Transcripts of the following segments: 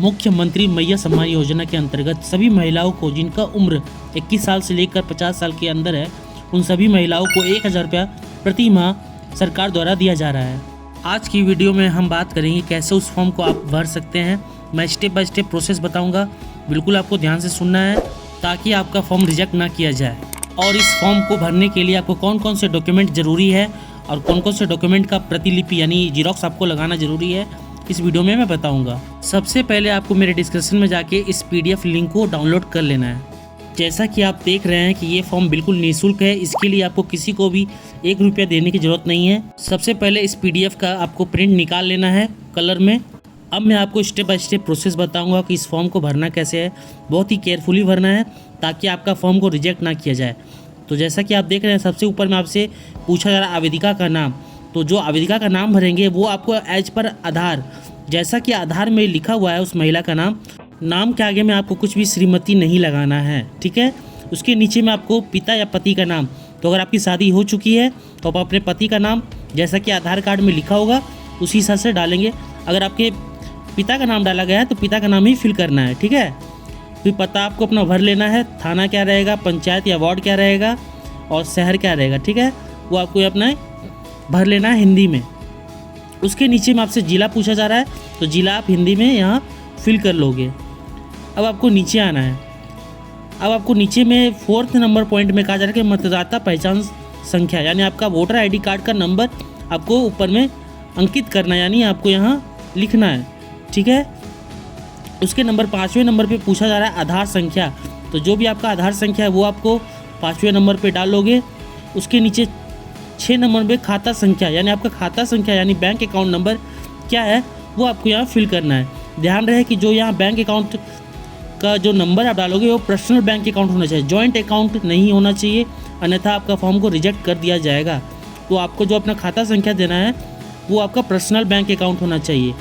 मुख्यमंत्री मैया सम्मान योजना के अंतर्गत सभी महिलाओं को जिनका उम्र 21 साल से लेकर 50 साल के अंदर है, उन सभी महिलाओं को 1000 रुपया प्रति माह सरकार द्वारा दिया जा रहा है। आज की वीडियो में हम बात करेंगे कैसे उस फॉर्म को आप भर सकते हैं। मैं स्टेप बाय स्टेप प्रोसेस बताऊंगा, बिल्कुल आपको ध्यान से सुनना है ताकि आपका फॉर्म रिजेक्ट ना किया जाए। और इस फॉर्म को भरने के लिए आपको कौन कौन से डॉक्यूमेंट ज़रूरी है और कौन कौन से डॉक्यूमेंट का प्रतिलिपि यानी जीरोक्स आपको लगाना ज़रूरी है, इस वीडियो में मैं बताऊंगा। सबसे पहले आपको मेरे डिस्क्रिप्शन में जाके इस PDF लिंक को डाउनलोड कर लेना है। जैसा कि आप देख रहे हैं कि ये फॉर्म बिल्कुल निःशुल्क है, इसके लिए आपको किसी को भी 1 रुपया देने की ज़रूरत नहीं है। सबसे पहले इस PDF का आपको प्रिंट निकाल लेना है कलर में। अब मैं आपको स्टेप बाय स्टेप प्रोसेस बताऊंगा कि इस फॉर्म को भरना कैसे है। बहुत ही केयरफुली भरना है ताकि आपका फॉर्म को रिजेक्ट ना किया जाए। तो जैसा कि आप देख रहे हैं, सबसे ऊपर में आपसे पूछा जा रहा है आवेदिका का नाम। तो जो आवेदिका का नाम भरेंगे वो आपको एज पर आधार, जैसा कि आधार में लिखा हुआ है उस महिला का नाम के आगे में आपको कुछ भी श्रीमती नहीं लगाना है, ठीक है। उसके नीचे में आपको पिता या पति का नाम, तो अगर आपकी शादी हो चुकी है तो आप अपने पति का नाम जैसा कि आधार कार्ड में लिखा होगा उसी हिसाब से डालेंगे। अगर आपके पिता का नाम डाला गया है तो पिता का नाम ही फिल करना है, ठीक है। फिर पता आपको अपना भर लेना है, थाना क्या रहेगा, पंचायत या वार्ड क्या रहेगा और शहर क्या रहेगा, ठीक है, वो आपको अपना भर लेना है हिंदी में। उसके नीचे में आपसे जिला पूछा जा रहा है तो जिला आप हिंदी में यहाँ फिल कर लोगे। अब आपको नीचे आना है। अब आपको नीचे में 4th नंबर पॉइंट में कहा जा रहा है कि मतदाता पहचान संख्या यानी आपका वोटर ID कार्ड का नंबर आपको ऊपर में अंकित करना है, यानी आपको यहाँ लिखना है, ठीक है। उसके नंबर 5वें नंबर पे पूछा जा रहा है आधार संख्या, तो जो भी आपका आधार संख्या है वो आपको 5वें नंबर पे डालोगे। उसके नीचे 6 नंबर पे खाता संख्या यानी आपका खाता संख्या यानी बैंक अकाउंट नंबर क्या है वो आपको यहाँ फिल करना है। ध्यान रहे कि जो यहाँ बैंक अकाउंट का जो नंबर आप डालोगे वो पर्सनल बैंक अकाउंट होना चाहिए, जॉइंट अकाउंट नहीं होना चाहिए, अन्यथा आपका फॉर्म को रिजेक्ट कर दिया जाएगा। तो आपको जो अपना खाता संख्या देना है वो आपका पर्सनल बैंक अकाउंट होना चाहिए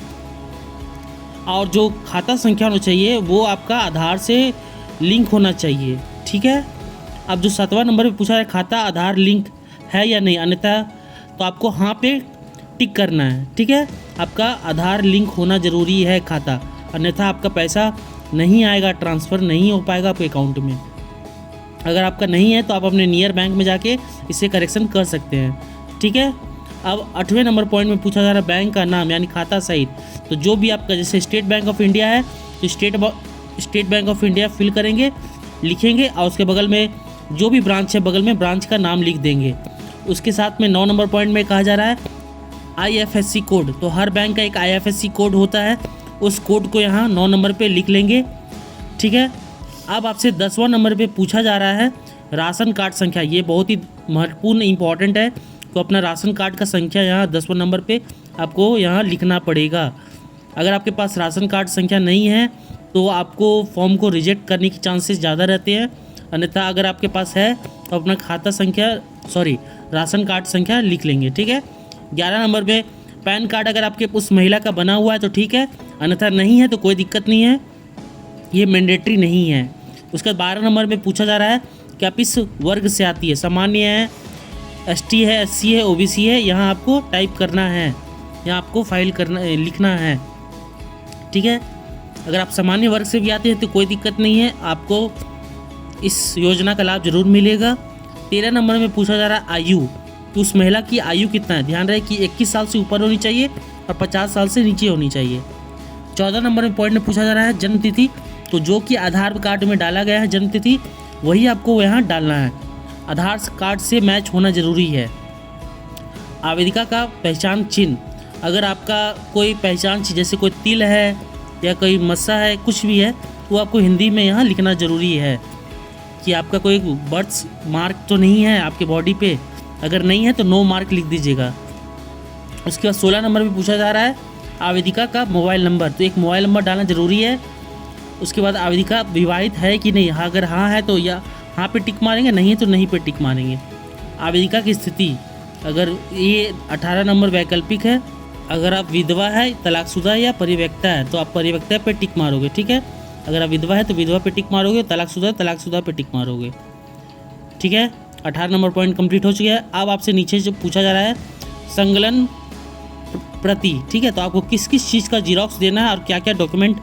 और जो खाता संख्या होना चाहिए वो आपका आधार से लिंक होना चाहिए, ठीक है। अब जो 7वां नंबर पे पूछा है खाता आधार लिंक है या नहीं, अन्यथा तो आपको हाँ पे टिक करना है, ठीक है। आपका आधार लिंक होना ज़रूरी है खाता, अन्यथा आपका पैसा नहीं आएगा, ट्रांसफ़र नहीं हो पाएगा आपके अकाउंट में। अगर आपका नहीं है तो आप अपने नियर बैंक में जाके इसे करेक्शन कर सकते हैं, ठीक है। अब 8वें नंबर पॉइंट में पूछा जा रहा है बैंक का नाम यानी खाता सहित, तो जो भी आपका जैसे स्टेट बैंक ऑफ इंडिया है तो State Bank of India fill करेंगे, लिखेंगे और उसके बगल में जो भी ब्रांच है बगल में ब्रांच का नाम लिख देंगे। उसके साथ में 9 नंबर पॉइंट में कहा जा रहा है IFSC कोड, तो हर बैंक का एक IFSC कोड होता है, उस कोड को यहाँ 9 नंबर पे लिख लेंगे, ठीक है। अब आपसे 10वां नंबर पे पूछा जा रहा है राशन कार्ड संख्या, ये बहुत ही महत्वपूर्ण इंपॉर्टेंट है, तो अपना राशन कार्ड का संख्या यहाँ 10वां नंबर पे आपको यहाँ लिखना पड़ेगा। अगर आपके पास राशन कार्ड संख्या नहीं है तो आपको फॉर्म को रिजेक्ट करने के चांसेस ज़्यादा रहते हैं, अन्यथा अगर आपके पास है तो अपना राशन कार्ड संख्या लिख लेंगे, ठीक है। 11 नंबर पे पैन कार्ड अगर आपके उस महिला का बना हुआ है तो ठीक है, अन्यथा नहीं है तो कोई दिक्कत नहीं है, ये मैंडेटरी नहीं है। उसके बाद 12 नंबर पे पूछा जा रहा है कि आप इस वर्ग से आती है, सामान्य है, ST है, SC है, OBC है, यहाँ आपको टाइप करना है, यहाँ आपको लिखना है, ठीक है। अगर आप सामान्य वर्ग से भी आते हैं तो कोई दिक्कत नहीं है, आपको इस योजना का लाभ जरूर मिलेगा। 13 नंबर में पूछा जा रहा है आयु, तो उस महिला की आयु कितना है, ध्यान रहे कि 21 साल से ऊपर होनी चाहिए और 50 साल से नीचे होनी चाहिए। 14 नंबर में पॉइंट में पूछा जा रहा है जन्म तिथि, तो जो कि आधार कार्ड में डाला गया है जन्म तिथि वही आपको यहाँ डालना है, आधार कार्ड से मैच होना ज़रूरी है। आवेदिका का पहचान चिन्ह, अगर आपका कोई पहचान चीज़ जैसे कोई तिल है या कोई मस्सा है, कुछ भी है, वो आपको हिंदी में यहाँ लिखना ज़रूरी है कि आपका कोई बर्थ मार्क तो नहीं है आपके बॉडी पे, अगर नहीं है तो नो मार्क लिख दीजिएगा। उसके बाद 16 नंबर पे पूछा जा रहा है आवेदिका का मोबाइल नंबर, तो एक मोबाइल नंबर डालना ज़रूरी है। उसके बाद आवेदिका विवाहित है कि नहीं, अगर हाँ है तो या हाँ पे टिक मारेंगे, नहीं है तो नहीं पे टिक मारेंगे। आवेदिका की स्थिति, अगर ये 18 नंबर वैकल्पिक है, अगर आप विधवा है, तलाकशुदा या परित्यक्ता है तो आप परित्यक्ता पे टिक मारोगे, ठीक है। अगर आप विधवा है तो विधवा पे टिक मारोगे, तलाकशुदा पे टिक मारोगे, ठीक है। 18 नंबर पॉइंट कंप्लीट हो चुका है। अब आपसे नीचे जो पूछा जा रहा है संकलन प्रति, ठीक है, तो आपको किस किस चीज़ का जीरोक्स देना है और क्या क्या डॉक्यूमेंट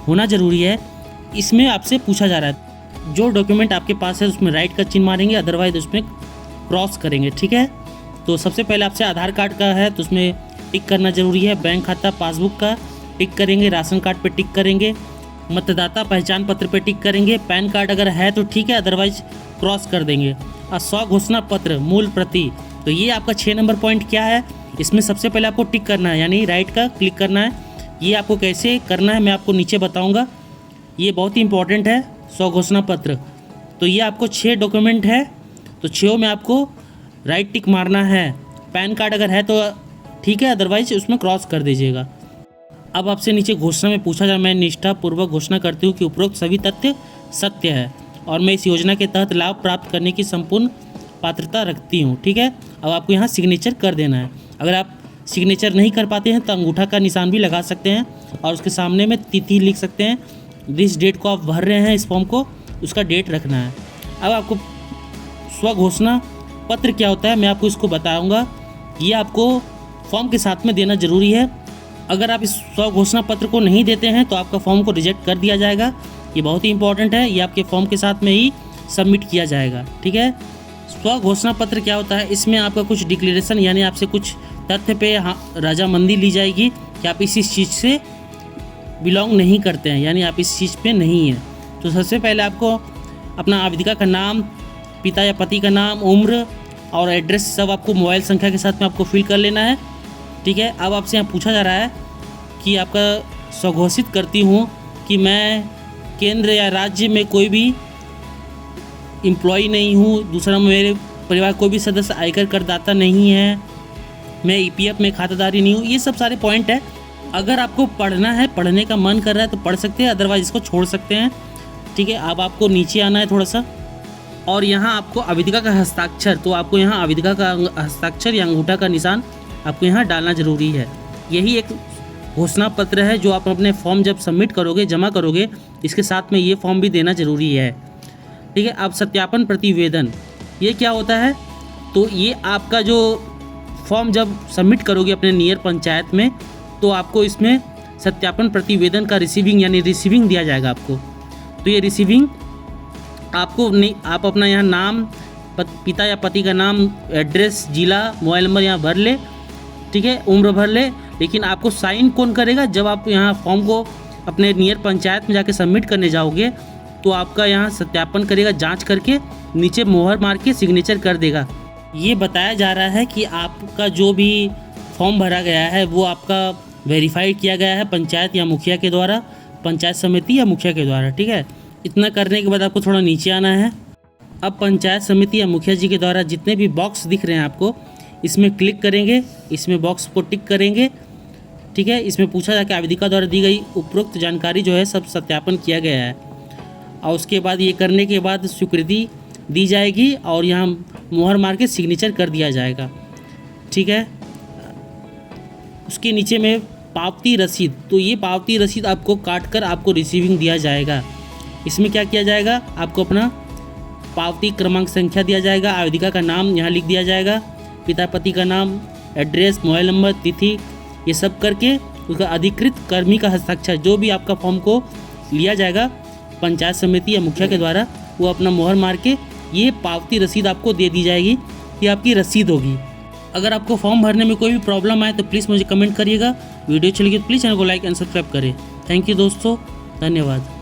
होना ज़रूरी है। इसमें आपसे पूछा जा रहा है जो डॉक्यूमेंट आपके पास है उसमें राइट का चिन्ह मारेंगे, अदरवाइज उसमें क्रॉस करेंगे। ठीक है, तो सबसे पहले आपसे आधार कार्ड का है तो उसमें टिक करना ज़रूरी है। बैंक खाता पासबुक का टिक करेंगे, राशन कार्ड पे टिक करेंगे, मतदाता पहचान पत्र पे टिक करेंगे, पैन कार्ड अगर है तो ठीक है, अदरवाइज क्रॉस कर देंगे। और स्व घोषणा पत्र मूल प्रति, तो ये आपका 6 नंबर पॉइंट क्या है, इसमें सबसे पहले आपको टिक करना है, यानी राइट का क्लिक करना है। ये आपको कैसे करना है मैं आपको नीचे बताऊंगा, ये बहुत ही इंपॉर्टेंट है। स्व घोषणा पत्र, तो ये आपको 6 डॉक्यूमेंट है, तो 6 में आपको राइट टिक मारना है। पैन कार्ड अगर है तो ठीक है, अदरवाइज उसमें क्रॉस कर दीजिएगा। अब आपसे नीचे घोषणा में पूछा जाए, मैं निष्ठापूर्वक घोषणा करती हूँ कि उपरोक्त सभी तथ्य सत्य है और मैं इस योजना के तहत लाभ प्राप्त करने की संपूर्ण पात्रता रखती हूँ। ठीक है, अब आपको यहाँ सिग्नेचर कर देना है। अगर आप सिग्नेचर नहीं कर पाते हैं तो अंगूठा का निशान भी लगा सकते हैं और उसके सामने में तिथि लिख सकते हैं। जिस डेट को आप भर रहे हैं इस फॉर्म को, उसका डेट रखना है। अब आपको स्व घोषणा पत्र क्या होता है मैं आपको इसको बताऊँगा। ये आपको फॉर्म के साथ में देना ज़रूरी है। अगर आप इस स्व घोषणा पत्र को नहीं देते हैं तो आपका फॉर्म को रिजेक्ट कर दिया जाएगा। ये बहुत ही इंपॉर्टेंट है, ये आपके फॉर्म के साथ में ही सबमिट किया जाएगा। ठीक है, स्व घोषणा पत्र क्या होता है, इसमें आपका कुछ डिक्लेरेशन यानी आपसे कुछ तथ्य पे रजामंदी ली जाएगी कि आप इस चीज़ से बिलोंग नहीं करते हैं, यानी आप इस चीज़ पे नहीं हैं। तो सबसे पहले आपको अपना आवेदिका का नाम, पिता या पति का नाम, उम्र और एड्रेस सब आपको मोबाइल संख्या के साथ में आपको फिल कर लेना है। ठीक है, अब आपसे यहाँ पूछा जा रहा है कि आपका स्वघोषित करती हूँ कि मैं केंद्र या राज्य में कोई भी एम्प्लॉय नहीं हूँ, दूसरा मेरे परिवार कोई भी सदस्य आयकर करदाता नहीं है, मैं ईपीएफ में खाताधारी नहीं हूँ। ये सब सारे पॉइंट है। अगर आपको पढ़ना है, पढ़ने का मन कर रहा है तो पढ़ सकते हैं, अदरवाइज इसको छोड़ सकते हैं। ठीक है, अब आपको नीचे आना है थोड़ा सा और यहाँ आपको आवेदिका का हस्ताक्षर, तो आपको यहाँ आवेदिका का हस्ताक्षर या अंगूठा का निशान आपको यहाँ डालना ज़रूरी है। यही एक घोषणा पत्र है जो आप अपने फॉर्म जब सबमिट करोगे, जमा करोगे, इसके साथ में ये फॉर्म भी देना ज़रूरी है। ठीक है, अब सत्यापन प्रतिवेदन, ये क्या होता है, तो ये आपका जो फॉर्म जब सबमिट करोगे अपने नियर पंचायत में तो आपको इसमें सत्यापन प्रतिवेदन का रिसीविंग यानी रिसीविंग दिया जाएगा आपको। तो ये रिसीविंग आपको नहीं, आप अपना यहाँ नाम, पिता या पति का नाम, एड्रेस, जिला, मोबाइल नंबर यहाँ भर ले। ठीक है, उम्र भर ले, लेकिन आपको साइन कौन करेगा, जब आप यहाँ फॉर्म को अपने नियर पंचायत में जाके सबमिट करने जाओगे तो आपका यहाँ सत्यापन करेगा, जांच करके नीचे मोहर मार के सिग्नेचर कर देगा। ये बताया जा रहा है कि आपका जो भी फॉर्म भरा गया है वो आपका वेरीफाइड किया गया है पंचायत या मुखिया के द्वारा, पंचायत समिति या मुखिया के द्वारा। ठीक है, इतना करने के बाद आपको थोड़ा नीचे आना है। अब पंचायत समिति या मुखिया जी के द्वारा जितने भी बॉक्स दिख रहे हैं आपको, इसमें क्लिक करेंगे, इसमें बॉक्स को टिक करेंगे। ठीक है, इसमें पूछा जाए कि आवेदिका द्वारा दी गई उपरोक्त जानकारी जो है सब सत्यापन किया गया है, और उसके बाद ये करने के बाद स्वीकृति दी जाएगी और यहाँ मोहर मार के सिग्नेचर कर दिया जाएगा। ठीक है, उसके नीचे में पावती रसीद, तो ये पावती रसीद आपको काट कर आपको रिसीविंग दिया जाएगा। इसमें क्या किया जाएगा, आपको अपना पावती क्रमांक संख्या दिया जाएगा, आवेदिका का नाम यहाँ लिख दिया जाएगा, पिता पति का नाम, एड्रेस, मोबाइल नंबर, तिथि, ये सब करके उसका अधिकृत कर्मी का हस्ताक्षर, जो भी आपका फॉर्म को लिया जाएगा पंचायत समिति या मुखिया के द्वारा, वो अपना मोहर मार के ये पावती रसीद आपको दे दी जाएगी। ये आपकी रसीद होगी। अगर आपको फॉर्म भरने में कोई भी प्रॉब्लम आए तो प्लीज़ मुझे कमेंट करिएगा। वीडियो अच्छी लगी तो प्लीज़ चैनल को लाइक एंड सब्सक्राइब करें। थैंक यू दोस्तों, धन्यवाद।